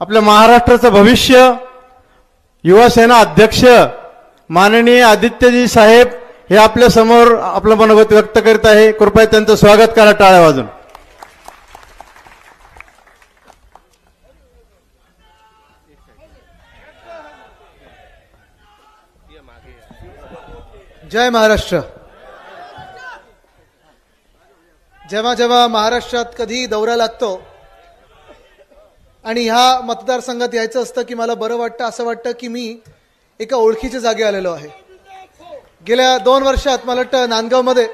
आपल्या महाराष्ट्राचं भविष्य युवा सेना अध्यक्ष माननीय आदित्यजी साहेब हे आपल्या समोर आपलं मनोगत व्यक्त करीत आहे। कृपया त्यांचं स्वागत करा टाळ्या वाजून। जय महाराष्ट्र। जेव्हा जेव्हा महाराष्ट्रात कधी दौरा लागतो आणि ह्या मतदारसंघात यायचं असतं की मला बरं वाटतं, असं वाटतं की मी एका ओळखीच्या जागी आलेलो आहे। गेल्या 2 वर्षात मला वाटतं नांदगावमध्ये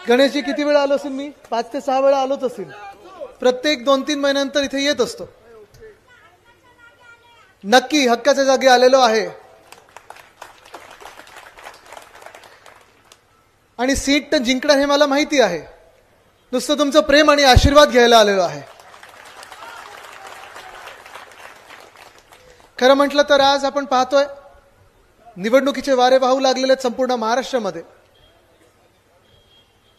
गणेशजी किती वेळा आलो असेल मी? 5 ते 6 वेळा आलोच असेल। प्रत्येक 2-3 महिन्यानंतर इथे येत असतो। नक्की हक्काच्या जागी आलेलो आहे आणि सीट जिंकणं हे मला माहिती आहे। नुसतं तुमचं प्रेम आणि आशीर्वाद घ्यायला आलेलो आहे। खरं म्हटलं तर आज आपण पाहतोय निवडणुकीचे वारे वाहू लागलेले संपूर्ण महाराष्ट्रामध्ये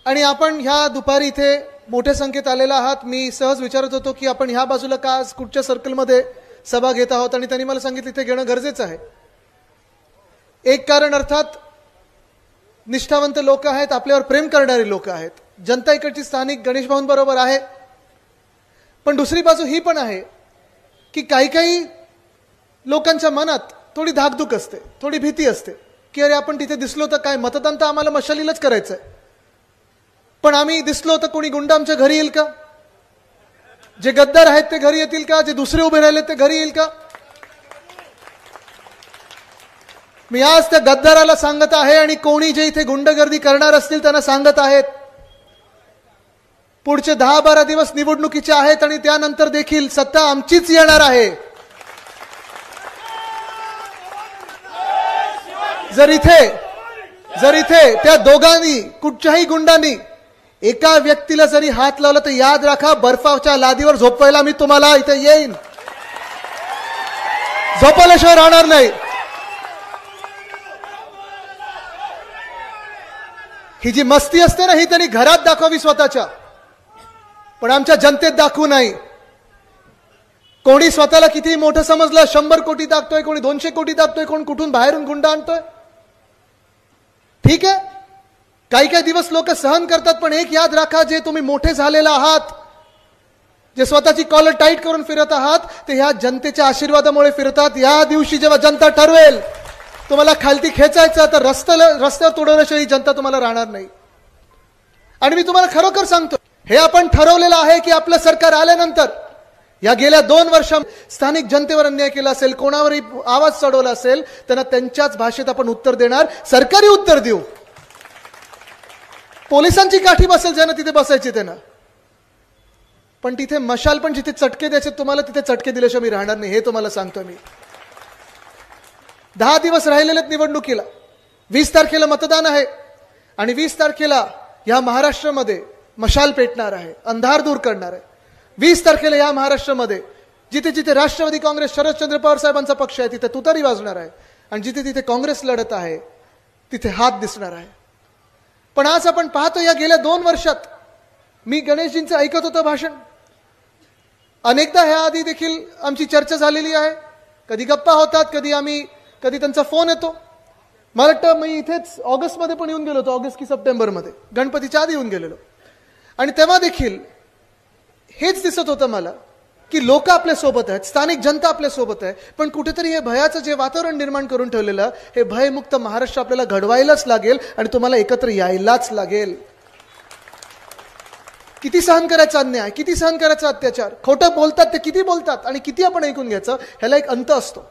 आणि आपण ह्या दुपारी इथे मोठ्या संख्येत आलेला आहात। मी सहज विचारत होतो की आपण ह्या बाजूला का आज कुठच्या सर्कलमध्ये सभा घेत आहोत आणि त्यांनी मला सांगितलं इथे घेणं गरजेचं आहे। एक कारण अर्थात निष्ठावंत लोक आहेत, आपल्यावर प्रेम करणारी लोक आहेत, जनता इकडची स्थानिक गणेश भाऊं बरोबर आहे। पण दुसरी बाजू ही पण आहे की काही काही लोकांच्या मनात थोडी धाकधूक असते, थोडी भीती असते की अरे आपण तिथे दिसलो तर काय, मतदान तर आम्हाला मशालीलाच करायचंय, पण आम्ही दिसलो तर कोणी गुंड आमच्या घरी येईल का? जे गद्दार आहेत ते घरी येतील का? जे दुसरे उभे राहिले ते घरी येईल का? मी आज त्या गद्दाराला सांगत आहे आणि कोणी जे इथे गुंडगर्दी करणार असतील त्यांना सांगत आहेत, पुढचे 10-12 दिवस निवडणुकीचे आहेत आणि त्यानंतर देखील सत्ता आमचीच येणार आहे। जर इथे त्या दोघांनी कुठच्याही गुंडांनी एका व्यक्तीला जरी हात लावला तर याद राखा, बर्फाच्या लादीवर झोपवायला मी तुम्हाला इथे येईन, झोपल्याशिवाय राहणार नाही। ही जी मस्ती असते ना ही त्यांनी घरात दाखवावी स्वतःच्या, पण आमच्या जनतेत दाखवू नाही। कोणी स्वतःला किती मोठं समजलं, 100 कोटी दाखतोय, कोणी 200 कोटी दाखतोय, कोण कुठून बाहेरून गुंड आणतोय। ठीक आहे, काही काही दिवस लोक सहन करतात, पण एक याद राखा, जे तुम्ही मोठे झालेला आहात, जे स्वतःची कॉलर टाईट करून फिरत आहात, ते ह्या जनतेच्या आशीर्वादामुळे फिरतात। या दिवशी जेव्हा जनता ठरवेल तुम्हाला खालती खेचायचं तर रस्त्यावर तोडवण्याशिवाय जनता तुम्हाला राहणार नाही। आणि मी तुम्हाला खरोखर सांगतो, हे आपण ठरवलेलं आहे की आपलं सरकार आल्यानंतर या गेल्या 2 वर्षात स्थानिक जनतेवर अन्याय केला असेल, कोणावरही आवाज चढवला असेल, त्यांना त्यांच्याच भाषेत आपण उत्तर देणार, सरकारी उत्तर देऊ। पोलिसांची काठी बसेल ज्यांना तिथे बसायची त्यांना, पण तिथे मशाल पण जिथे चटके द्यायचे तुम्हाला तिथे चटके दिल्याशिवाय मी राहणार नाही, हे तुम्हाला सांगतो मी। 10 दिवस राहिलेले निवडणुकीला, 20 तारखेला मतदान आहे आणि 20 तारखेला या महाराष्ट्रामध्ये मशाल पेटणार आहे, अंधार दूर करणार आहे। 20 तारखेला या महाराष्ट्रामध्ये जिथे जिथे राष्ट्रवादी काँग्रेस शरदचंद्र पवार साहेबांचा पक्ष आहे तिथे तुतारी वाजणार आहे आणि जिथे तिथे काँग्रेस लढत आहे तिथे हात दिसणार आहे। पण आज आपण पाहतो या गेल्या 2 वर्षात मी गणेशजींचं ऐकत होतं भाषण, अनेकदा ह्या आधी देखील आमची चर्चा झालेली आहे, कधी गप्पा होतात, कधी त्यांचा फोन येतो। मला वाटतं मी इथेच ऑगस्टमध्ये पण येऊन गेलो होतो, ऑगस्ट की सप्टेंबरमध्ये, गणपतीच्या आधी येऊन गेलेलो, आणि तेव्हा देखील हेच दिसत होतं मला की लोक आपल्या सोबत आहेत, स्थानिक जनता आपल्या सोबत आहे, पण कुठेतरी हे भयाचं जे वातावरण निर्माण करून ठेवलेलं, हे भयमुक्त महाराष्ट्र आपल्याला घडवायलाच लागेल आणि तुम्हाला एकत्र यायलाच लागेल। किती सहन करायचा अन्याय, किती सहन करायचा अत्याचार, खोटं बोलतात ते किती बोलतात आणि किती आपण ऐकून घ्यायचं, ह्याला एक अंत असतो।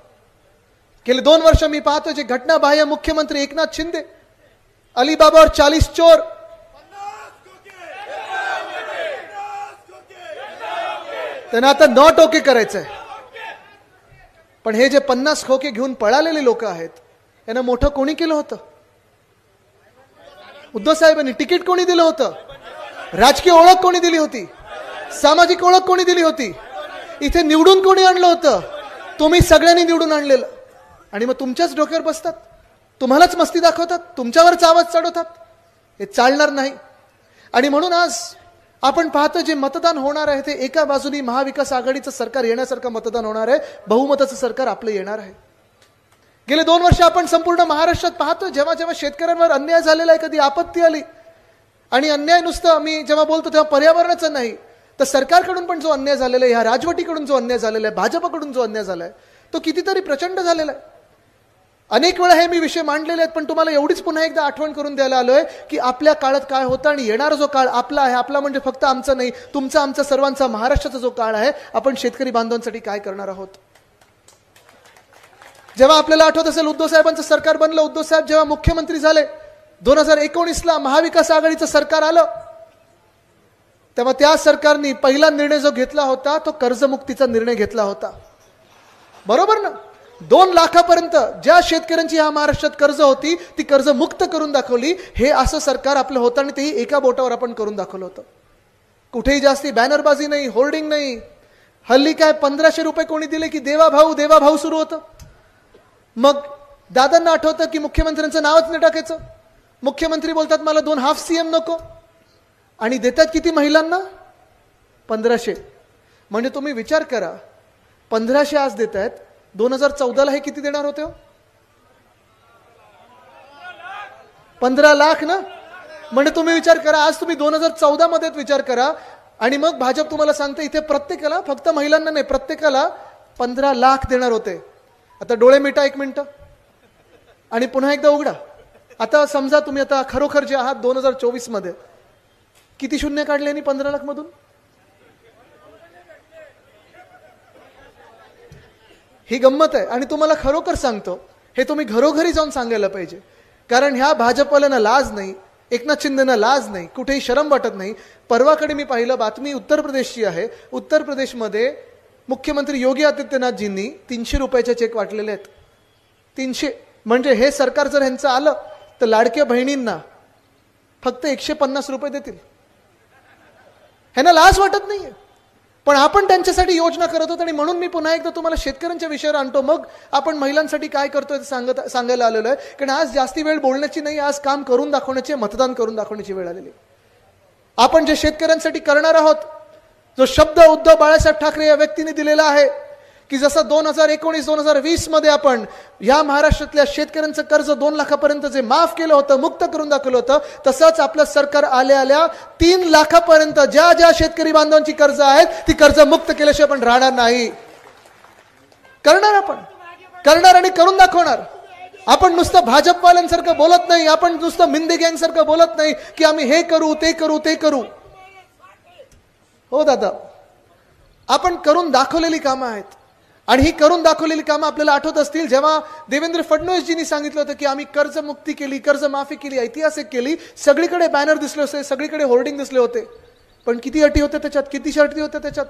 गेले 2 वर्ष मी पाहतो जे घटनाबाह्य मुख्यमंत्री एकनाथ शिंदे, अलीबाबावर 40 चोर, त्यांना आता 9 टोके करायचंय, पण हे जे 50 खोके घेऊन पळालेले लोक आहेत यांना मोठं कोणी केलं होतं? उद्धव साहेबांनी तिकीट कोणी दिलं होतं? राजकीय ओळख कोणी दिली होती? सामाजिक ओळख कोणी दिली होती? इथे निवडून कोणी आणलं होतं? तुम्ही सगळ्यांनी निवडून आणलेलं, आणि मग तुमच्याच डोक्यावर बसतात, तुम्हालाच मस्ती दाखवतात, तुमच्यावरच आवाज चढवतात। हे चालणार नाही। आणि म्हणून आज आपण पाहतो जे मतदान होणार आहे ते एका बाजूनी महाविकास आघाडीचं सरकार येण्यासारखं मतदान होणार आहे, बहुमताचं सरकार आपलं येणार आहे. गेले 2 वर्ष आपण संपूर्ण महाराष्ट्रात पाहतो जेव्हा जेव्हा शेतकऱ्यांवर अन्याय झालेला आहे, कधी आपत्ती आली, आणि अन्याय नुसतं मी जेव्हा बोलतो तेव्हा पर्यावरणाचं नाही, तर सरकारकडून पण जो अन्याय झालेला आहे, ह्या राजवटीकडून जो अन्याय झालेला आहे, भाजपकडून जो अन्याय झाला आहे, तो कितीतरी प्रचंड झालेला आहे. अनेक वेळा हे मी विषय मांडलेले आहेत, पण तुम्हाला एवढीच पुन्हा एकदा आठवण करून द्यायला आलोय की आपल्या काळात काय होतं आणि येणारा जो काळ आपला आहे, आपला म्हणजे फक्त आमचा नाही, तुमचा, आमचा, सर्वांचा, महाराष्ट्राचा जो काळ आहे, आपण शेतकरी बांधवांसाठी काय करणार आहोत. जेव्हा आपल्याला आठवत असेल उद्धव साहेबांचं सरकार बनलं, उद्धव साहेब जेव्हा मुख्यमंत्री झाले 2019ला महाविकास आघाडीचं सरकार आलं, तेव्हा त्या सरकारने पहिला निर्णय जो घेतला होता तो कर्जमुक्तीचा निर्णय घेतला होता. बरोबर ना? 2 लाखापर्यंत ज्या शेतकऱ्यांची ह्या महाराष्ट्रात कर्ज होती ती कर्ज मुक्त करून दाखवली. हे असं सरकार आपलं होतं आणि तेही एका बोटावर आपण करून दाखवलं होतं. कुठेही जास्ती बॅनरबाजी नाही, होर्डिंग नाही. हल्ली काय 1500 रुपये कोणी दिले की देवा भाऊ सुरू होतं. मग दादांना आठवतं की मुख्यमंत्र्यांचं नावच नाही टाकायचं. मुख्यमंत्री बोलतात मला 2 हाफ सीएम नको, आणि देतात किती महिलांना? 1500. म्हणजे तुम्ही विचार करा, 1500 आज देत आहेत, 2014ला हे किती देणार होते? 15 लाख ना. म्हणजे तुम्ही विचार करा, आज तुम्ही 2014 मध्ये विचार करा, आणि मग भाजप तुम्हाला सांगते इथे प्रत्येकाला, फक्त महिलांना नाही, प्रत्येकाला 15 लाख देणार होते. आता डोळे मिटा 1 मिनिट आणि पुन्हा एकदा उघडा. आता समजा तुम्ही आता खरोखर जे आहात 2024 मध्ये, किती शून्य काढले आणि 15 लाख मधून? ही गंमत आहे. आणि तुम्हाला खरोखर सांगतो, हे तुम्ही घरोघरी जाऊन सांगायला पाहिजे, कारण ह्या भाजपवाल्यांना लाज नाही, एकनाथ शिंदेना लाज नाही, कुठेही शरम वाटत नाही. परवाकडे मी पाहिलं बातमी उत्तर प्रदेशची आहे. उत्तर प्रदेशमध्ये मुख्यमंत्री योगी आदित्यनाथजींनी 300 रुपयाचे चेक वाटलेले आहेत. 300. म्हणजे हे सरकार जर ह्यांचं आलं तर लाडक्या बहिणींना फक्त 150 रुपये देतील. ह्यांना लाज वाटत नाहीये, पण आपण त्यांच्यासाठी योजना करत होतो. आणि म्हणून मी पुन्हा एकदा तुम्हाला शेतकऱ्यांच्या विषयावर आणतो, मग आपण महिलांसाठी काय करतोय सांगायला आलेलो आहे. कारण आज जास्ती वेळ बोलण्याची नाही, आज काम करून दाखवण्याची, मतदान करून दाखवण्याची वेळ आलेली. आपण जे शेतकऱ्यांसाठी करणार आहोत, जो शब्द उद्धव बाळासाहेब ठाकरे या व्यक्तीने दिलेला आहे की जसं 2019-2020 मध्ये आपण या महाराष्ट्रातल्या शेतकऱ्यांचं कर्ज 2 लाखापर्यंत जे माफ केलं होतं, मुक्त करून दाखवलं होतं, तसंच आपलं सरकार आल्या 3 लाखापर्यंत ज्या ज्या शेतकरी बांधवांची कर्ज आहेत ती कर्ज मुक्त केल्याशिवाय आपण राहणार नाही. करणार, आपण करणार आणि करून दाखवणार. आपण नुसतं भाजपवाल्यांसारखं बोलत नाही, आपण नुसतं मिंदे गँग सारखं बोलत नाही की आम्ही हे करू ते करू ते करू. हो दादा, आपण करून दाखवलेली कामं आहेत. आणि ही करून दाखवलेली कामं आपल्याला आठवत असतील, जेव्हा देवेंद्र फडणवीसजींनी सांगितलं होतं की आम्ही कर्जमुक्ती केली, कर्जमाफी केली, ऐतिहासिक केली. सगळीकडे बॅनर दिसले होते, सगळीकडे होर्डिंग दिसले होते, पण किती अटी होत्या त्याच्यात, किती अटी होत्या त्याच्यात.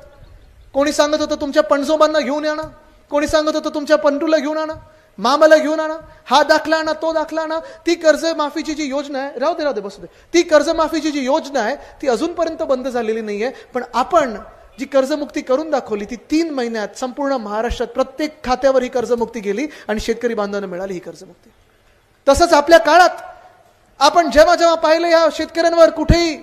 कोणी सांगत होतं तुमच्या पणजोबांना घेऊन आणा, कोणी सांगत होतं तुमच्या पंटूला घेऊन आणा, मामाला घेऊन आणा, हा दाखला आणा, तो दाखला आणा. ती कर्जमाफीची जी योजना आहे, राहू दे बसू दे, ती कर्जमाफीची जी योजना आहे ती अजूनपर्यंत बंद झालेली नाहीये. पण आपण जी कर्जमुक्ती करून दाखवली ती 3 महिन्यात संपूर्ण महाराष्ट्रात प्रत्येक खात्यावर ही कर्जमुक्ती गेली आणि शेतकरी बांधवांना मिळाली ही कर्जमुक्ती. तसंच आपल्या काळात आपण जेव्हा जेव्हा पाहिलं या शेतकऱ्यांवर कुठेही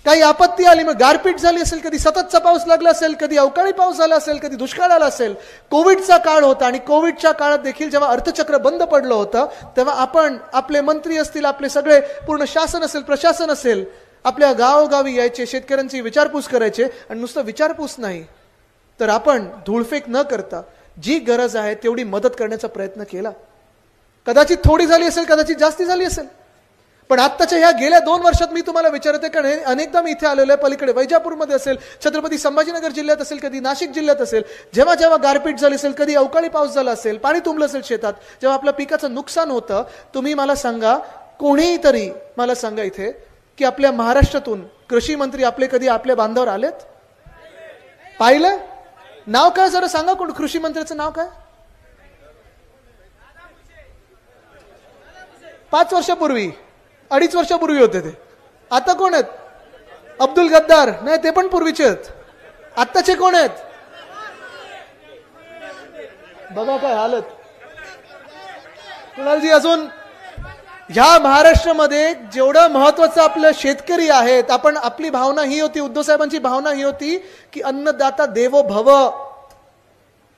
काही आपत्ती आली, मग गारपीट झाली असेल, कधी सततचा पाऊस लागला असेल, कधी अवकाळी पाऊस झाला असेल, कधी दुष्काळ आला असेल, कोविडचा काळ होता आणि कोविडच्या काळात देखील जेव्हा अर्थचक्र बंद पडलं होतं तेव्हा आपण, आपले मंत्री असतील, आपले सगळे पूर्ण शासन असेल, प्रशासन असेल, आपल्या गावोगावी यायचे, शेतकऱ्यांची विचारपूस करायचे. आणि नुसतं विचारपूस नाही तर आपण धूळफेक न करता जी गरज आहे तेवढी मदत करण्याचा प्रयत्न केला. कदाचित थोडी झाली असेल, कदाचित जास्ती झाली असेल, पण आत्ताच्या ह्या गेल्या 2 वर्षात मी तुम्हाला विचारते, कारण अनेकदा मी इथे आलेलो आहे, पलीकडे वैजापूरमध्ये असेल, छत्रपती संभाजीनगर जिल्ह्यात असेल, कधी नाशिक जिल्ह्यात असेल, जेव्हा जेव्हा गारपीट झाली असेल, कधी अवकाळी पाऊस झाला असेल, पाणी तुंबलं असेल शेतात, जेव्हा आपल्या पिकाचं नुकसान होतं, तुम्ही मला सांगा, कोणीही तरी मला सांगा इथे की आपल्या महाराष्ट्रातून कृषी मंत्री आपले कधी आपल्या बांधावर आलेत? पाहिलं? नाव काय जरा सांगा, कोण कृषी मंत्र्याचं नाव काय? 5 वर्षापूर्वी, 2.5 वर्षापूर्वी होते ते. आता कोण आहेत? अब्दुल गद्दार नाही, ते पण पूर्वीचे आहेत. आत्ताचे कोण आहेत? बघा काय हालत. कुणालजी अजून ह्या महाराष्ट्रामध्ये जेवढं महत्वाचं आपलं शेतकरी आहेत, आपली भावना ही होती, उद्धव साहेबांची भावना ही होती की अन्नदाता देवो भव.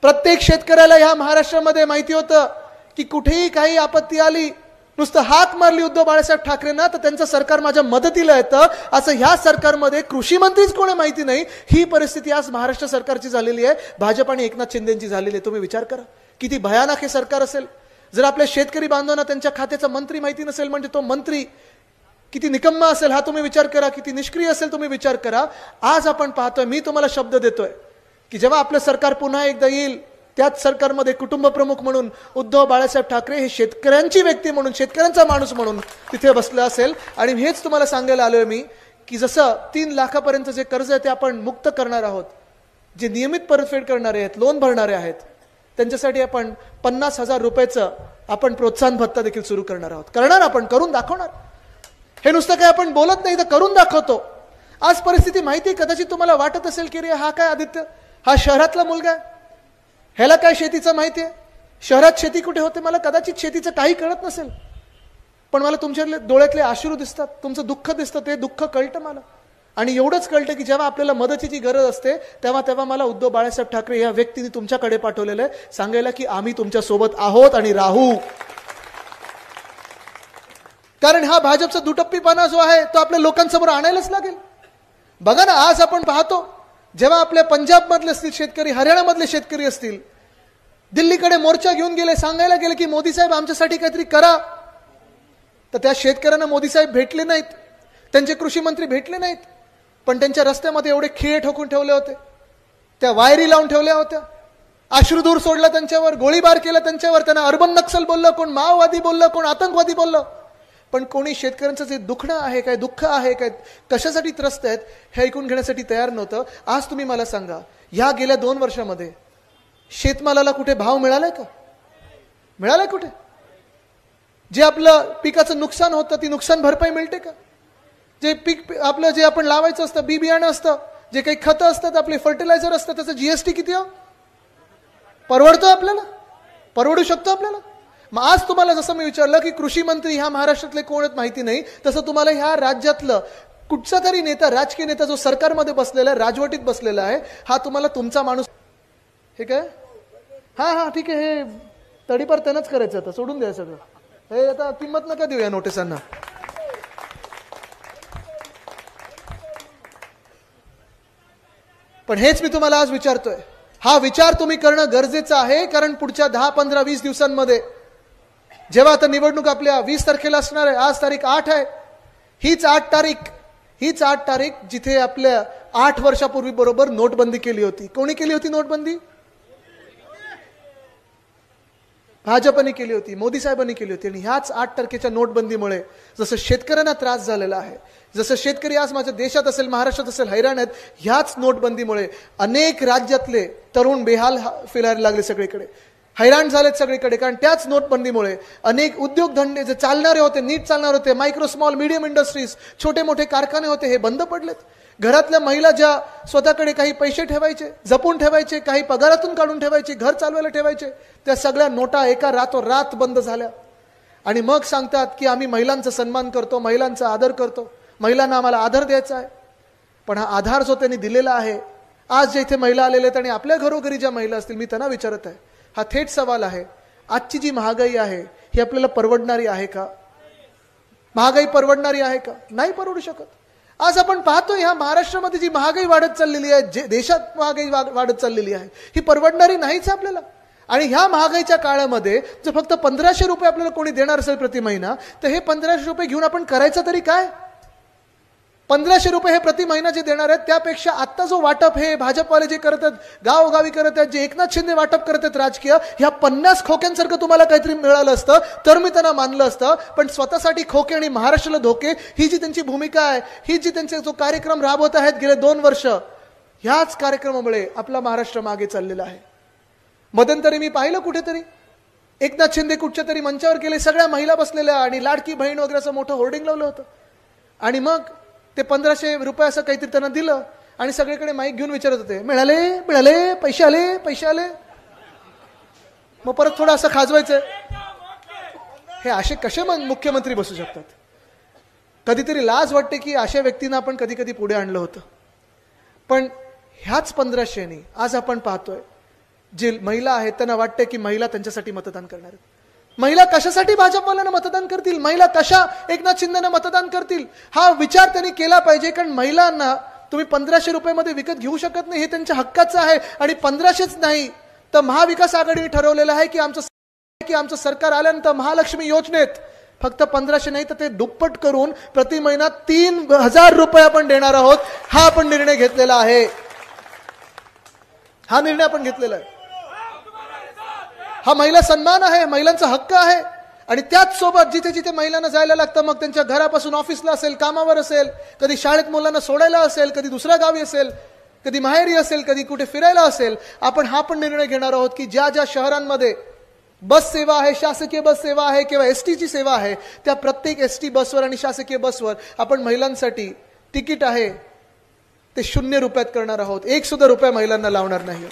प्रत्येक शेतकऱ्याला ह्या महाराष्ट्रामध्ये माहिती होतं की कुठेही काही आपत्ती आली, नुसतं हाक मारली उद्धव बाळासाहेब ठाकरेंना तर त्यांचं सरकार माझ्या मदतीला येतं. असं ह्या सरकारमध्ये कृषी मंत्रीच कोणी माहिती नाही, ही परिस्थिती आज महाराष्ट्र सरकारची झालेली आहे, भाजप आणि एकनाथ शिंदेची झालेली आहे. तुम्ही विचार करा किती भयानक हे सरकार असेल. जर आपल्या शेतकरी बांधवांना त्यांच्या खात्याचा मंत्री माहिती नसेल म्हणजे तो मंत्री किती निकम्मा असेल हा तुम्ही विचार करा, किती निष्क्रिय असेल तुम्ही विचार करा. आज आपण पाहतोय, मी तुम्हाला शब्द देतोय की जेव्हा आपलं सरकार पुन्हा एकदा येईल त्याच सरकारमध्ये कुटुंब प्रमुख म्हणून उद्धव बाळासाहेब ठाकरे हे शेतकऱ्यांची व्यक्ती म्हणून, शेतकऱ्यांचा माणूस म्हणून तिथे बसला असेल. आणि हेच तुम्हाला सांगायला आलोय मी की जसं 3 लाखापर्यंत जे कर्ज आहे ते आपण मुक्त करणार आहोत, जे नियमित परतफेड करणारे आहेत, लोन भरणारे आहेत, त्यांच्यासाठी आपण 50,000 रुपयाचं आपण प्रोत्साहन भत्ता देखील सुरू करणार आहोत. करणार, आपण करून दाखवणार. हे नुसतं काय आपण बोलत नाही तर करून दाखवतो. आज परिस्थिती माहिती, कदाचित तुम्हाला वाटत असेल की रे हा काय आदित्य, हा शहरातला मुलगा आहे, ह्याला काय शेतीचं माहिती आहे, शहरात शेती कुठे होते, मला कदाचित शेतीचं काही कळत नसेल, पण मला तुमच्या डोळ्यातले अश्रू दिसतात, तुमचं दुःख दिसतं, ते दुःख कळतं मला. आणि एवढंच कळतं की जेव्हा आपल्याला मदतीची गरज असते तेव्हा मला उद्धव बाळासाहेब ठाकरे या व्यक्तीने तुमच्याकडे पाठवलेलं आहे सांगायला की आम्ही तुमच्या सोबत आहोत आणि राहू. कारण हा भाजपचा दुटप्पीपणा जो आहे तो आपल्या लोकांसमोर आणायलाच लागेल. बघा ना, आज आपण पाहतो जेव्हा आपल्या पंजाब मधले असतील शेतकरी, हरियाणामधले शेतकरी असतील, दिल्लीकडे मोर्चा घेऊन गेले, सांगायला गेले की मोदी साहेब आमच्यासाठी काहीतरी करा, तर त्या शेतकऱ्यांना मोदी साहेब भेटले नाहीत, त्यांचे कृषी मंत्री भेटले नाहीत, पण त्यांच्या रस्त्यामध्ये एवढे खिळे ठोकून ठेवले होते, त्या वायरी लावून ठेवल्या होत्या, अश्रुधूर सोडला त्यांच्यावर, गोळीबार केला त्यांच्यावर, त्यांना अर्बन नक्सल बोललं, कोण माओवादी बोललं, कोण आतंकवादी बोललं, पण कोणी शेतकऱ्यांचं जे दुखणं आहे, काय दुःख आहे, काय कशासाठी त्रस्त आहेत हे ऐकून घेण्यासाठी तयार नव्हतं. आज तुम्ही मला सांगा, या गेल्या 2 वर्षामध्ये शेतमालाला कुठे भाव मिळालाय का? मिळालाय कुठे? जे आपलं पिकाचं नुकसान होतं ती नुकसान भरपाई मिळते का? जे पीक आपलं जे आपण लावायचं असतं, बी बियाणं असतं, जे काही खतं असतात, आपले फर्टिलायझर असतं, त्याचं जीएसटी किती हो? परवडतो आपल्याला? परवडू शकतो आपल्याला? मग आज तुम्हाला जसं मी विचारलं की कृषी मंत्री ह्या महाराष्ट्रातले कोण आहेत माहिती नाही, तसं तुम्हाला ह्या राज्यातलं कुठचा तरी नेता, राजकीय नेता जो सरकारमध्ये बसलेला आहे, राजवटीत बसलेला आहे, हा तुम्हाला तुमचा माणूस हे काय? हा ठीक आहे, हे तडीपार त्यांनाच करायचं, आता सोडून द्या सगळं हे, आता किंमत नका देऊ या नोटिसांना. पण हेच मी तुम्हाला आज विचारतोय, हा विचार तुम्ही करणं गरजेचं आहे, कारण पुढच्या 10, 15, 20 दिवसांमध्ये जेव्हा आता निवडणूक आपल्या 20 तारखेला असणार आहे, आज तारीख 8 आहे, हीच 8 तारीख जिथे आपल्या 8 वर्षापूर्वी बरोबर नोटबंदी केली होती. कोणी केली होती नोटबंदी? भाजपने केली होती, मोदी साहेबांनी केली होती. आणि ह्याच 8 तारखेच्या नोटबंदीमुळे जसं शेतकऱ्यांना त्रास झालेला आहे, जसं शेतकरी आज माझ्या देशात असेल, महाराष्ट्रात असेल, हैराण आहेत, ह्याच नोटबंदीमुळे अनेक राज्यातले तरुण बेहाल फिरायला लागले, सगळीकडे हैराण झालेत सगळीकडे. कारण त्याच नोटबंदीमुळे अनेक उद्योगधंदे जे चालणारे होते, नीट चालणारे होते, मायक्रो स्मॉल मीडियम इंडस्ट्रीज, छोटे मोठे कारखाने होते, हे बंद पडलेत. घरातल्या महिला ज्या स्वतःकडे काही पैसे ठेवायचे, जपून ठेवायचे, काही पगारातून काढून ठेवायचे, घर चालवायला ठेवायचे, त्या सगळ्या नोटा एका रातोरात बंद झाल्या. आणि मग सांगतात की आम्ही महिलांचा सन्मान करतो, महिलांचा आदर करतो, महिलांना आम्हाला आदर द्यायचा आहे. पण हा आधार जो त्यांनी दिलेला आहे, आज जे इथे महिला आलेल्या आहेत आणि आपल्या घरोघरी ज्या महिला असतील, मी त्यांना विचारत आहे, हा थेट सवाल आहे, आजची जी महागाई आहे ही आपल्याला परवडणारी आहे का? महागाई परवडणारी आहे का? नाही परवडू शकत. आज आपण पाहतो ह्या महाराष्ट्रामध्ये जी महागाई वाढत चाललेली आहे, जे देशात महागाई वाढत चाललेली आहे, ही परवडणारी नाहीच आपल्याला. आणि ह्या महागाईच्या काळामध्ये जर फक्त 1500 रुपये आपल्याला कोणी देणार असेल प्रति महिना, तर हे 1500 रुपये घेऊन आपण करायचं तरी काय? 1500 रुपये हे प्रति महिना जे देणार आहेत, त्यापेक्षा आता जो वाटप हे भाजपवाले जे करत आहेत, गावोगावी करत आहेत, जे एकनाथ शिंदे वाटप करत आहेत राजकीय, ह्या 50 खोक्यांसारखं तुम्हाला काहीतरी मिळालं असतं तर मी त्यांना मानलं असतं. पण स्वतःसाठी खोके आणि महाराष्ट्राला धोके, ही जी त्यांची भूमिका आहे, ही जी त्यांचे जो कार्यक्रम राबवत आहेत गेले 2 वर्ष, ह्याच कार्यक्रमामुळे आपला महाराष्ट्र मागे चाललेला आहे. मध्यंतरी मी पाहिलं कुठेतरी एकनाथ शिंदे कुठच्या तरी मंचावर गेले, सगळ्या महिला बसलेल्या आणि लाडकी बहीण वगैरे असं मोठं होर्डिंग लावलं होतं. आणि मग ते 1500 रुपये असं काहीतरी त्यांना दिलं आणि सगळीकडे माईक घेऊन विचारत होते, मिळाले, पैसे आले. मग परत थोडं असं खाजवायचं, हे असे कसे मुख्यमंत्री बसू शकतात? कधीतरी लाज वाटते की अशा व्यक्तींना आपण कधी कधी पुढे आणलं होतं. पण ह्याच 1500नी आज आपण पाहतोय जे महिला आहेत त्यांना वाटते की महिला त्यांच्यासाठी मतदान करणार आहेत. महिला कशासाठी भाजपवाल्यांना मतदान करतील? महिला कशा एकनाथ शिंदेना मतदान करतील? हा विचार त्यांनी केला पाहिजे. कारण महिलांना तुम्ही 1500 रुपयामध्ये विकत घेऊ शकत नाही, हे त्यांच्या हक्काचं आहे. आणि 1500च नाही तर महाविकास आघाडीने ठरवलेलं आहे की आमचं सरकार आल्यानंतर महालक्ष्मी योजनेत फक्त 1500 नाही तर ते दुप्पट करून प्रति महिना 3000 रुपये आपण देणार आहोत. हा आपण निर्णय घेतलेला आहे. हा निर्णय आपण घेतलेला आहे. हा महिला सन्मान आहे, महिलांचा हक्क आहे. आणि त्याच सोबत जिथे जिथे महिलांना जायला लागतं, मग त्यांच्या घरापासून ऑफिसला असेल, कामावर असेल, कधी शाळेत मुलांना सोडायला असेल, कधी दुसऱ्या गावी असेल, कधी माहेरी असेल, कधी कुठे फिरायला असेल, आपण हा पण निर्णय घेणार आहोत की ज्या ज्या शहरांमध्ये बस सेवा आहे, शासकीय बस सेवा आहे किंवा एसटीची सेवा आहे, त्या प्रत्येक एसटी बसवर आणि शासकीय बसवर आपण महिलांसाठी तिकीट आहे ते 0 रुपयात करणार आहोत. 1 सुद्धा रुपया महिलांना लावणार नाही.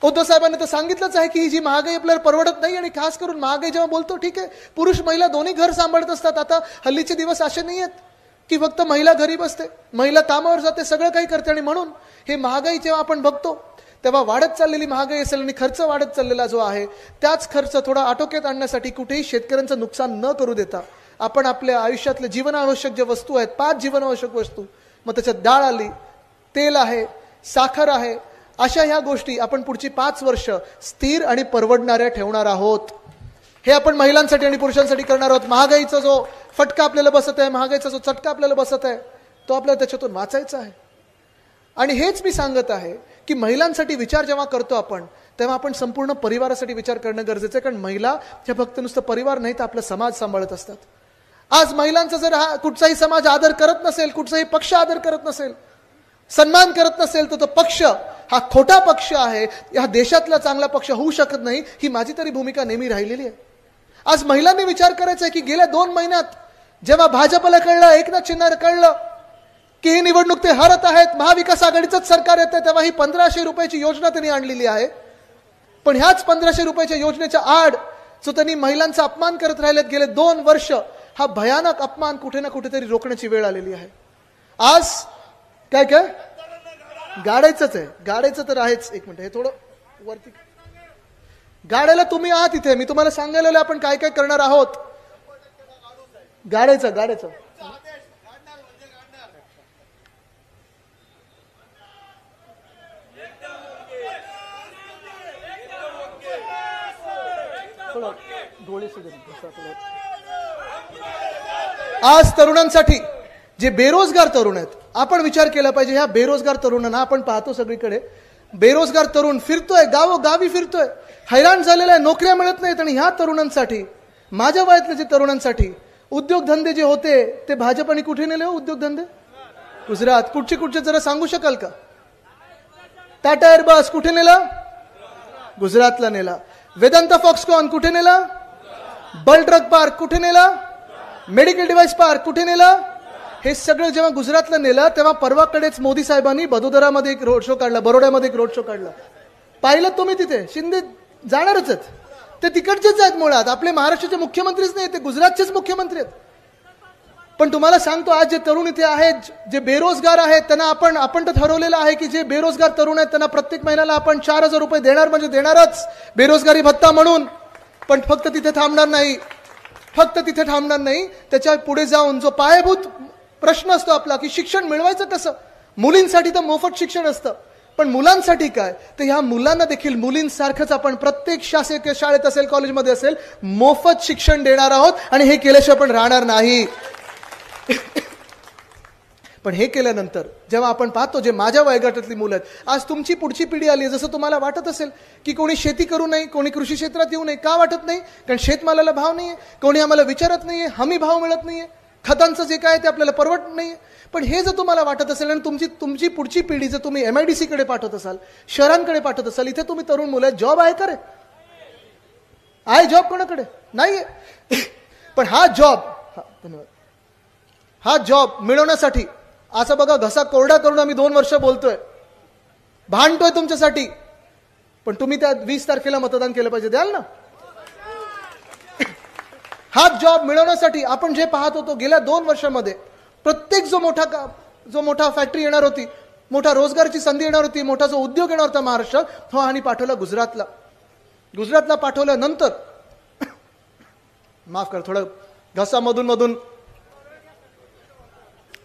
उद्धव साहेबांनी तर सांगितलंच आहे की ही जी महागाई आपल्याला परवडत नाही. आणि खास करून महागाई जेव्हा बोलतो, ठीक आहे, पुरुष महिला दोन्ही घर सांभाळत असतात. आता हल्लीचे दिवस असे नाही आहेत की फक्त महिला घरी बसते, महिला कामावर जाते, सगळं काही करते. आणि म्हणून हे महागाई जेव्हा आपण बघतो तेव्हा वाढत चाललेली महागाई असेल आणि खर्च वाढत चाललेला जो आहे, त्याच खर्च थोडा आटोक्यात आणण्यासाठी कुठेही शेतकऱ्यांचं नुकसान न करू देता आपण आपल्या आयुष्यातले जीवनावश्यक ज्या वस्तू आहेत, 5 जीवनावश्यक वस्तू, मग त्याच्यात डाळ आली, तेल आहे, साखर आहे, अशा ह्या गोष्टी आपण पुढची 5 वर्ष स्थिर आणि परवडणाऱ्या ठेवणार आहोत. हे आपण महिलांसाठी आणि पुरुषांसाठी करणार आहोत. महागाईचा जो फटका आपल्याला बसत आहे, महागाईचा जो चटका आपल्याला बसत आहे, तो आपल्याला त्याच्यातून वाचायचा आहे. आणि हेच मी सांगत आहे की महिलांसाठी विचार जेव्हा करतो आपण, तेव्हा आपण संपूर्ण परिवारासाठी विचार करणं गरजेचं आहे. कारण महिला ह्या फक्त नुसतं परिवार नाही तर आपला समाज सांभाळत असतात. आज महिलांचा जर हा कुठचाही समाज आदर करत नसेल, कुठचाही पक्ष आदर करत नसेल, सन्मान करत नसेल, तर तो पक्ष हा खोटा पक्ष आहे, या देशातला चांगला पक्ष होऊ शकत नाही. ही माझी तरी भूमिका नेहमी राहिलेली आहे. आज महिलांनी विचार करायचा आहे की गेल्या 2 महिन्यात जेव्हा भाजपला कळलं, एकनाथ शिंदेला कळलं की ही निवडणूक ते हरत आहेत, महाविकास आघाडीचंच सरकार येतं, तेव्हा ही 1500 रुपयाची योजना त्यांनी आणलेली आहे. पण ह्याच 1500 रुपयाच्या योजनेच्या आड जो त्यांनी महिलांचा अपमान करत राहिलेत गेले 2 वर्ष, हा भयानक अपमान कुठे ना कुठेतरी रोखण्याची वेळ आलेली आहे. आज काय गाडायचंच आहे, गाडायचं तर आहेच. एक मिनिट, हे थोडं वरती गाडायला तुम्ही आहात इथे. मी तुम्हाला सांगायला आपण काय काय करणार आहोत. गाडायचं आज तरुणांसाठी जे बेरोजगार तरुण आहेत, आपण विचार केला पाहिजे. ह्या बेरोजगार तरुणांना आपण पाहतो सगळीकडे, बेरोजगार तरुण फिरतोय, गावोगावी फिरतोय, हैराण झालेला आहे, नोकऱ्या मिळत नाहीत. आणि ह्या तरुणांसाठी, माझ्या वयातल्या जे तरुणांसाठी उद्योगधंदे जे होते ते भाजपने कुठे नेले हो? उद्योगधंदे गुजरात. कुठचे जरा सांगू शकाल का? टाटा एअरबस कुठे नेला? गुजरातला नेला. वेदांता फॉक्सकॉन कुठे नेला? बल ड्रग पार्क कुठे नेला? मेडिकल डिव्हाइस पार्क कुठे नेला? हे सगळं जेव्हा गुजरातला नेलं, तेव्हा परवाकडेच मोदी साहेबांनी बडोदरामध्ये एक रोड शो काढला, बरोड्यामध्ये एक रोड शो काढला. पाहिलं तुम्ही तिथे? शिंदे जाणारच आहेत, ते तिकडचेच आहेत मुळात. आपले महाराष्ट्राचे मुख्यमंत्रीच नाही, ते गुजरातचेच मुख्यमंत्री आहेत. पण तुम्हाला सांगतो, आज जे तरुण इथे आहेत, जे बेरोजगार आहेत, त्यांना आपण तर ठरवलेलं आहे की जे बेरोजगार तरुण आहेत त्यांना प्रत्येक महिन्याला आपण 4000 रुपये देणार, म्हणजे देणारच बेरोजगारी भत्ता म्हणून. पण फक्त तिथे थांबणार नाही, त्याच्या पुढे जाऊन जो पायाभूत प्रश्न असतो आपला की शिक्षण मिळवायचं कसं. मुलींसाठी तर मोफत शिक्षण असतं, पण मुलांसाठी काय? तर ह्या मुलांना देखील मुलींसारखंच आपण प्रत्येक शासकीय शाळेत असेल, कॉलेजमध्ये असेल, मोफत शिक्षण देणार आहोत. आणि हे केल्याशिवाय आपण राहणार नाही. पण हे केल्यानंतर जेव्हा आपण पाहतो, जे माझ्या वयोगटातली मुलं आहेत, आज तुमची पुढची पिढी आली, जसं तुम्हाला वाटत असेल की कोणी शेती करू नये, कोणी कृषी क्षेत्रात येऊ नये. का वाटत नाही? कारण शेतमालाला भाव नाहीये, कोणी आम्हाला विचारत नाहीये, हमी भाव मिळत नाहीये, खतांचं जे काय ते आपल्याला परवडत नाहीये. पण हे जर तुम्हाला वाटत असेल आणि तुमची पुढची पिढी जर तुम्ही MIDC कडे पाठवत असाल, शहरांकडे पाठवत असाल, इथे तुम्ही तरुण मुलं आहेत, जॉब आहे का रे? आहे जॉब कोणाकडे? नाहीये. पण हा जॉब मिळवण्यासाठी असं बघा, घसा कोरडा करून आम्ही 2 वर्ष बोलतोय, भांडतोय तुमच्यासाठी. पण तुम्ही त्या 20 तारखेला मतदान केलं पाहिजे, द्याल ना? हा जॉब मिळवण्यासाठी आपण जे पाहत होतो गेल्या 2 वर्षामध्ये प्रत्येक जो मोठा फॅक्टरी येणार होती, मोठा रोजगाराची संधी येणार होती, मोठा जो उद्योग येणार होता महाराष्ट्रात, तो आणि पाठवला गुजरातला पाठवल्यानंतर माफ कर, थोडं घसामधून मधून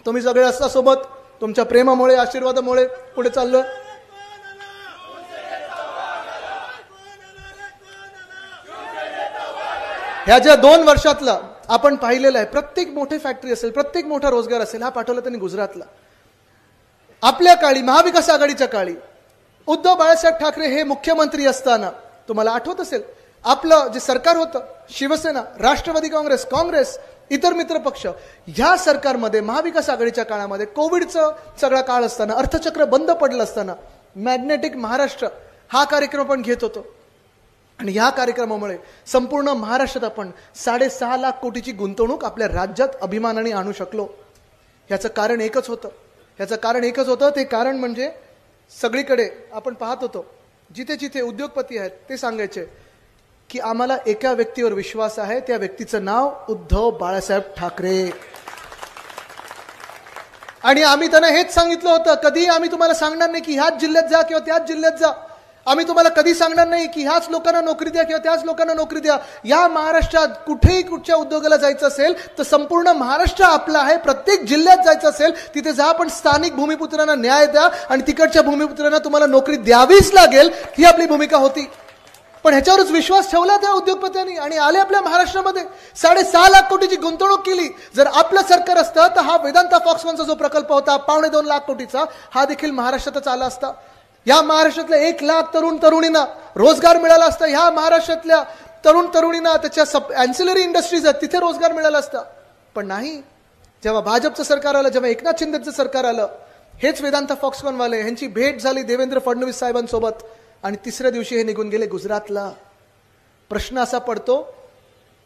तुम्ही सगळे असता सोबत, तुमच्या प्रेमामुळे आशीर्वादामुळे पुढे चाललोय. ह्या ज्या 2 वर्षातला आपण पाहिलेलं आहे, प्रत्येक मोठी फॅक्टरी असेल, प्रत्येक मोठा रोजगार असेल, हा पाठवला त्यांनी गुजरातला. आपल्या काळी, महाविकास आघाडीच्या काळी उद्धव बाळासाहेब ठाकरे हे मुख्यमंत्री असताना तुम्हाला आठवत असेल, आपलं जे सरकार होतं, शिवसेना, राष्ट्रवादी काँग्रेस, इतर मित्र पक्ष, ह्या सरकारमध्ये महाविकास आघाडीच्या काळामध्ये कोविडचं सगळा काळ असताना, अर्थचक्र बंद पडलं असताना मॅग्नेटिक महाराष्ट्र हा कार्यक्रम आपण घेत होतो. आणि ह्या कार्यक्रमामुळे संपूर्ण महाराष्ट्रात आपण 6.5 लाख कोटीची गुंतवणूक आपल्या राज्यात अभिमानाने आणू शकलो. याचं कारण एकच होतं. ते कारण म्हणजे सगळीकडे आपण पाहत होतो, जिथे जिथे उद्योगपती आहेत ते सांगायचे की आम्हाला एका व्यक्तीवर विश्वास आहे, त्या व्यक्तीचं नाव उद्धव बाळासाहेब ठाकरे. आणि आम्ही त्यांना हेच सांगितलं होतं, कधी आम्ही तुम्हाला सांगणार नाही की ह्याच जिल्ह्यात जा किंवा त्याच जिल्ह्यात जा. आम्ही तुम्हाला कधी सांगणार नाही की ह्याच लोकांना नोकरी द्या किंवा त्याच लोकांना नोकरी द्या. या महाराष्ट्रात कुठेही कुठच्या उद्योगाला जायचं असेल तर संपूर्ण महाराष्ट्र आपला आहे. प्रत्येक जिल्ह्यात जायचं असेल तिथे जा, पण स्थानिक भूमिपुत्रांना न्याय द्या आणि तिकडच्या भूमिपुत्रांना तुम्हाला नोकरी द्यावीच लागेल, ही आपली भूमिका होती. पण ह्याच्यावरच विश्वास ठेवला त्या उद्योगपत्यांनी आणि आले आपल्या महाराष्ट्रामध्ये 6.5 लाख कोटीची गुंतवणूक केली. जर आपलं सरकार असतं तर हा वेदांता फॉक्सकॉनचा जो प्रकल्प होता 2.25 लाख कोटीचा, हा देखील महाराष्ट्रातच आला असता. या महाराष्ट्रातल्या 1 लाख तरुणींना रोजगार मिळाला असता. ह्या महाराष्ट्रातल्या तरुणींना त्याच्या अँसिलरी इंडस्ट्रीज आहेत तिथे रोजगार मिळाला असता. पण नाही, जेव्हा भाजपचं सरकार आलं, जेव्हा एकनाथ शिंदेचं सरकार आलं, हेच वेदांता फॉक्सकॉनवाले, ह्यांची भेट झाली देवेंद्र फडणवीस साहेबांसोबत आणि तिसऱ्या दिवशी हे निघून गेले गुजरातला. प्रश्न असा पडतो,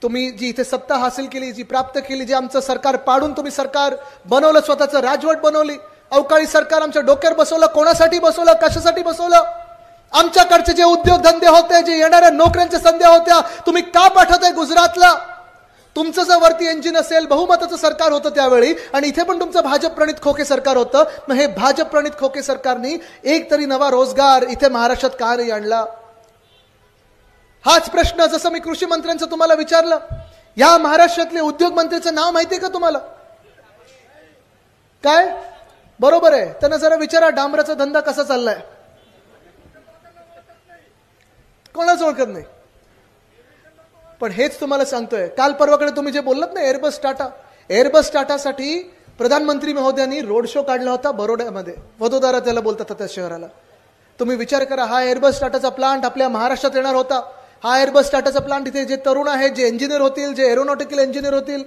तुम्ही जी इथे सत्ता हासिल केली, जी प्राप्त केली, जे आमचं सरकार पाडून तुम्ही सरकार बनवलं, स्वतःचं राजवट बनवली, अवकाळी सरकार आमच्या डोक्यावर बसवलं, कोणासाठी बसवलं, कशासाठी बसवलं? आमच्याकडचे जे उद्योगधंदे होते, जे येणाऱ्या नोकऱ्यांच्या संध्या होत्या, तुम्ही का पाठवताय गुजरातला? तुमचं जर वरती इंजिन असेल, बहुमताचं सरकार होतं त्यावेळी, आणि इथे पण तुमचं भाजप प्रणित खोके सरकार होतं, मग हे भाजप प्रणित खोके सरकारनी एक तरी नवा रोजगार इथे महाराष्ट्रात का नाही आणला? हाच प्रश्न जसं मी कृषी मंत्र्यांचं तुम्हाला विचारलं, या महाराष्ट्रातले उद्योग मंत्र्याचं नाव माहितीये का तुम्हाला? काय? बरोबर आहे, त्यांना जरा विचारा डांबराचा धंदा कसा चाललाय, कोणाच ओळखत नाही. पण हेच तुम्हाला सांगतोय, काल परवाकडे तुम्ही जे बोललात ना एअरबस टाटासाठी प्रधानमंत्री महोदयांनी रोड शो काढला होता बरोड्यामध्ये, वडोदरा त्याला बोलतात त्या शहराला. तुम्ही विचार करा, हा एअरबस टाटाचा प्लांट आपल्या महाराष्ट्रात येणार होता. हा एअरबस टाटाचा प्लांट इथे जे तरुण आहेत, जे इंजिनियर होतील, जे एरोनॉटिकल इंजिनियर होतील,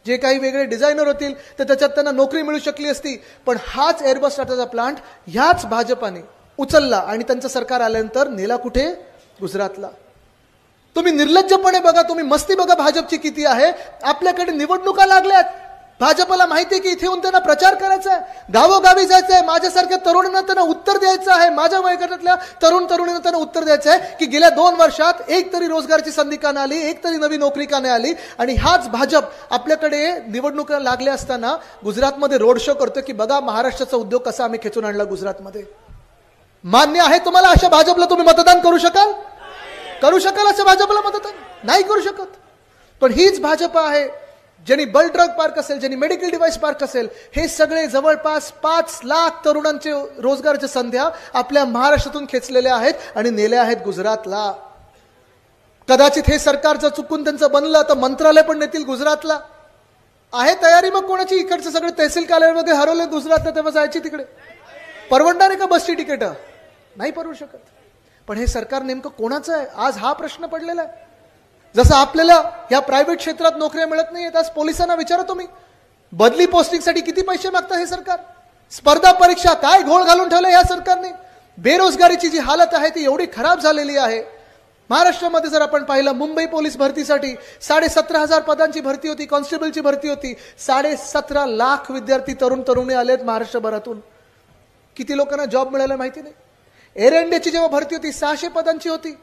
जे काही वेगळे डिझायनर होतील, तर त्याच्यात त्यांना नोकरी मिळू शकली असती. पण हाच एअरबस टाटाचा प्लांट ह्याच भाजपाने उचलला आणि त्यांचं सरकार आल्यानंतर नेला कुठे? गुजरातला. तुम्ही निर्लज्जपणे बघा, तुम्ही मस्ती बघा भाजपची किती आहे. आपल्याकडे निवडणुका लागल्यात, भाजपला माहिती आहे की इथे येऊन त्यांना प्रचार करायचा आहे, गावोगावी जायचं आहे, माझ्यासारख्या तरुणांना त्यांना उत्तर द्यायचं आहे, माझ्या वयोगटातल्या तरुणींना त्यांना उत्तर द्यायचं आहे की गेल्या 2 वर्षात एक तरी रोजगाराची संधी का नाही आली, एक तरी नवी नोकरी का नाही आली. आणि हाच भाजप आपल्याकडे निवडणुका लागल्या असताना गुजरातमध्ये रोड शो करतो की बघा महाराष्ट्राचा उद्योग कसा आम्ही खेचून आणला गुजरातमध्ये. मान्य आहे तुम्हाला अशा भाजपला तुम्ही मतदान करू शकाल अशा भाजपला मतदान? नाही करू शकत. पण हीच भाजप आहे ज्यांनी बल्क ड्रग पार्क असेल, ज्यांनी मेडिकल डिव्हाइस पार्क असेल, हे सगळे जवळपास 5 लाख तरुणांचे रोजगाराच्या संध्या आपल्या महाराष्ट्रातून खेचलेल्या आहेत आणि नेल्या आहेत गुजरातला. कदाचित हे सरकार जर चुकून त्यांचं बनलं तर मंत्रालय पण नेतील गुजरातला. आहे तयारी मग कोणाची? इकडचे सगळे तहसील कार्यालयामध्ये हरवले गुजरातला, तेव्हा जायची तिकडे. परवडणार आहे का बसची तिकीट? नाही परवडू शकत. पण हे सरकार नेमकं कोणाचं आहे आज हा प्रश्न पडलेला आहे. जसं आपल्याला या प्रायव्हेट क्षेत्रात नोकऱ्या मिळत नाहीयेत, आज पोलिसांना विचारा तुम्ही, बदली पोस्टिंगसाठी किती पैसे मागतं हे सरकार? स्पर्धा परीक्षा काय घोळ घालून ठेवलं या सरकारने? बेरोजगारीची जी हालत आहे ती एवढी खराब झालेली आहे. महाराष्ट्रामध्ये जर आपण पाहिलं, मुंबई पोलीस भरतीसाठी 17,500 पदांची भरती होती, कॉन्स्टेबलची भरती होती. 17.5 लाख विद्यार्थी तरुणी आलेत महाराष्ट्रभरातून. किती लोकांना जॉब मिळाला माहिती नाही. एअर इंडियाची जेव्हा भरती होती 600 पदांची होती,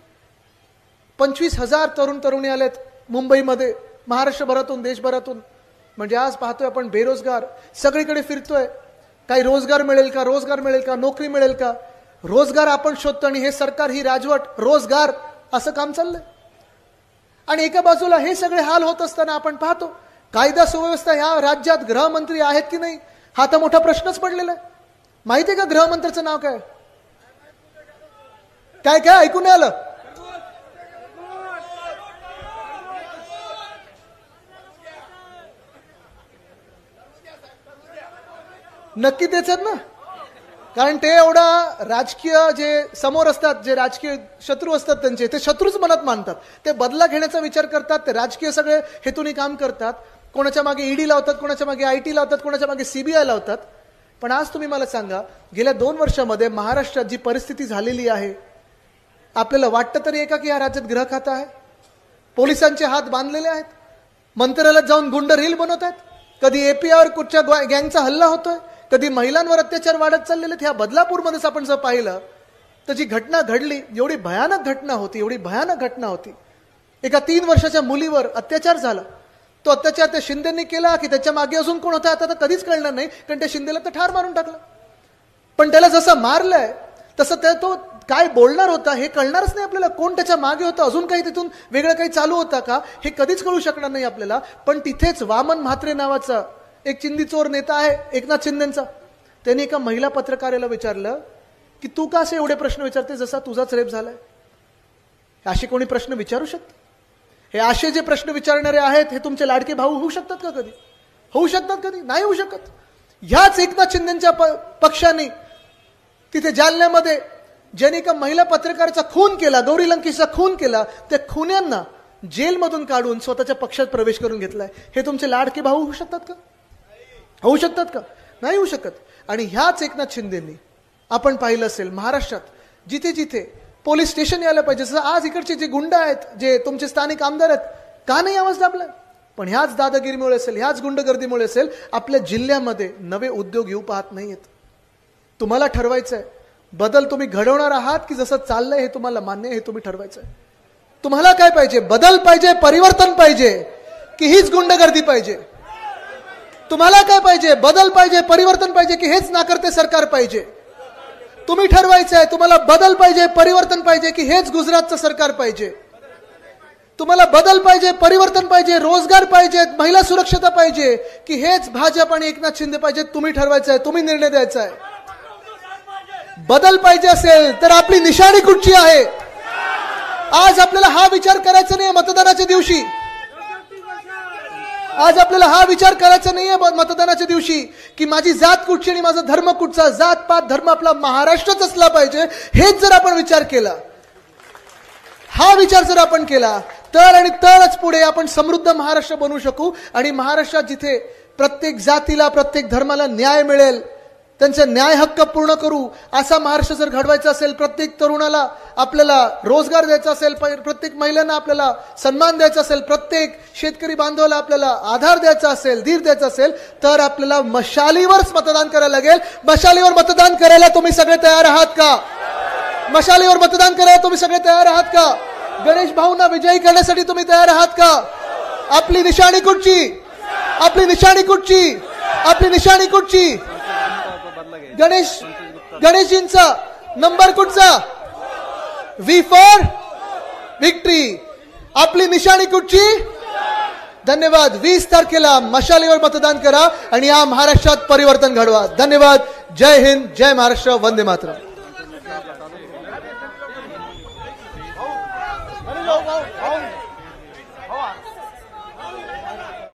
25,000 तरुणी आलेत मुंबईमध्ये महाराष्ट्रभरातून, देशभरातून. म्हणजे आज पाहतोय आपण बेरोजगार सगळीकडे फिरतोय. काही रोजगार मिळेल का, रोजगार मिळेल का, नोकरी मिळेल का, रोजगार आपण शोधतो आणि हे सरकार, ही राजवट रोजगार असं काम चाललंय. आणि एका बाजूला हे सगळे हाल होत असताना आपण पाहतो कायदा सुव्यवस्था ह्या राज्यात गृहमंत्री आहेत की नाही हा तर मोठा प्रश्नच पडलेला आहे. माहिती आहे का गृहमंत्र्याचं नाव काय? काय काय ऐकून नाही आलं? नक्की तेच आहेत ना, कारण ते एवढा राजकीय जे समोर असतात, जे राजकीय शत्रू असतात त्यांचे, ते शत्रूच मनात मानतात. ते बदला घेण्याचा विचार करतात, ते राजकीय सगळे हेतूने काम करतात. कोणाच्या मागे ईडी लावतात, कोणाच्या मागे आयटी लावतात, कोणाच्या मागे सीबीआय लावतात. पण आज तुम्ही मला सांगा, गेल्या 2 वर्षामध्ये महाराष्ट्रात जी परिस्थिती झालेली आहे, आपल्याला वाटतं तरी एका की या राज्यात गृह खातं आहे? पोलिसांचे हात बांधलेले आहेत, मंत्रालयात जाऊन गुंड रील बनवत आहेत, कधी एपीआयवर कुठच्या गँगचा हल्ला होतोय, कधी महिलांवर अत्याचार वाढत चाललेले. ह्या बदलापूरमध्येच आपण जर पाहिलं तर जी घटना घडली, एवढी भयानक घटना होती, एवढी भयानक घटना होती. एका 3 वर्षाच्या मुलीवर अत्याचार झाला. तो अत्याचार त्या शिंदेनी केला की त्याच्या मागे अजून कोण होता आता तर कधीच कळणार नाही, कारण त्या शिंदेला तर ठार मारून टाकलं. पण त्याला जसं मारलंय तसं तो काय बोलणार होता हे कळणारच नाही आपल्याला. कोण त्याच्या मागे होतं, अजून काही तिथून वेगळं काही चालू होता का हे कधीच कळू शकणार नाही आपल्याला. पण तिथेच वामन म्हात्रे नावाचा एक चिंदीचोर नेता आहे एकनाथ शिंदेचा, त्यांनी एका महिला पत्रकाराला विचारलं की तू का असे एवढे प्रश्न विचारते जसा तुझाच रेप झालाय? असे कोणी प्रश्न विचारू शकते? हे असे जे प्रश्न विचारणारे आहेत हे तुमचे लाडके भाऊ होऊ शकतात का? कधी होऊ शकतात? कधी नाही होऊ शकत. ह्याच एकनाथ शिंदेच्या पक्षाने तिथे जालन्यामध्ये ज्यांनी एका महिला पत्रकाराचा खून केला, गौरी लंकेशचा खून केला, त्या खुन्यांना जेलमधून काढून स्वतःच्या पक्षात प्रवेश करून घेतलाय. हे तुमचे लाडके भाऊ होऊ शकतात का? होऊ शकतात का? नाही होऊ शकत. आणि ह्याच एकनाथ शिंदेनी आपण पाहिलं असेल महाराष्ट्रात जिथे जिथे पोलीस स्टेशन यायला पाहिजे, जसं आज इकडचे जे गुंड आहेत, जे तुमचे स्थानिक आमदार आहेत, का नाही आवाज दाबलाय? पण ह्याच दादागिरीमुळे असेल, ह्याच गुंडगर्दीमुळे असेल, आपल्या जिल्ह्यामध्ये नवे उद्योग येऊ पाहत नाहीयेत. तुम्हाला ठरवायचं आहे बदल तुम्ही घडवणार आहात की जसं चाललंय हे तुम्हाला मान्य आहे, हे तुम्ही ठरवायचं आहे. तुम्हाला काय पाहिजे? बदल पाहिजे, परिवर्तन पाहिजे की हीच गुंडगर्दी पाहिजे? तुम्हाला काय पाहिजे? बदल पाहिजे, परिवर्तन पाहिजे की हेच नाकर्ते सरकार पाहिजे? तुम्ही ठरवायचं आहे. तुम्हाला बदल पाहिजे, परिवर्तन पाहिजे की हेच गुजरातचं सरकार पाहिजे? तुम्हाला बदल पाहिजे, परिवर्तन पाहिजे, रोजगार पाहिजे, महिला सुरक्षता पाहिजे की हेच भाजप आणि एकनाथ शिंदे पाहिजे? तुम्ही ठरवायचं आहे, तुम्ही निर्णय द्यायचा आहे. बदल पाहिजे असेल तर आपली निशाणी कुठची आहे? आज आपल्याला हा विचार करायचा नाही मतदानाच्या दिवशी. आज आपल्याला हा विचार करायचा नाहीये मतदानाच्या दिवशी की माझी जात कुठची आणि माझा धर्म कुठचा. जात पात धर्म आपला महाराष्ट्रच असला पाहिजे. हेच जर आपण विचार केला, हा विचार जर आपण केला तर आणि तरच पुढे आपण समृद्ध महाराष्ट्र बनवू शकू. आणि महाराष्ट्रात जिथे प्रत्येक जातीला, प्रत्येक धर्माला न्याय मिळेल, त्यांचे न्याय हक्क पूर्ण करू असा महाराष्ट्र जर घडवायचा असेल, प्रत्येक तरुणाला आपल्याला रोजगार द्यायचा असेल, प्रत्येक महिलांना आपल्याला सन्मान द्यायचा असेल, प्रत्येक शेतकरी बांधवाला आपल्याला आधार द्यायचा असेल, धीर द्यायचा असेल, तर आपल्याला मशालीवरच मतदान करायला लागेल. मशालीवर मतदान करायला तुम्ही सगळे तयार आहात का? मशालीवर मतदान करायला तुम्ही सगळे तयार आहात का? गणेश भाऊंना विजयी करण्यासाठी तुम्ही तयार आहात का? आपली निशाणी कुठची? आपली निशाणी कुठची? आपली निशाणी कुठची? गणेशजींचा नंबर कुठचा? V for victory. आपली निशाणी कुठची? धन्यवाद. 20 तारखेला मशालीवर मतदान करा आणि या महाराष्ट्रात परिवर्तन घडवा. धन्यवाद. जय हिंद, जय महाराष्ट्र, वंदे मातरम. भाऊ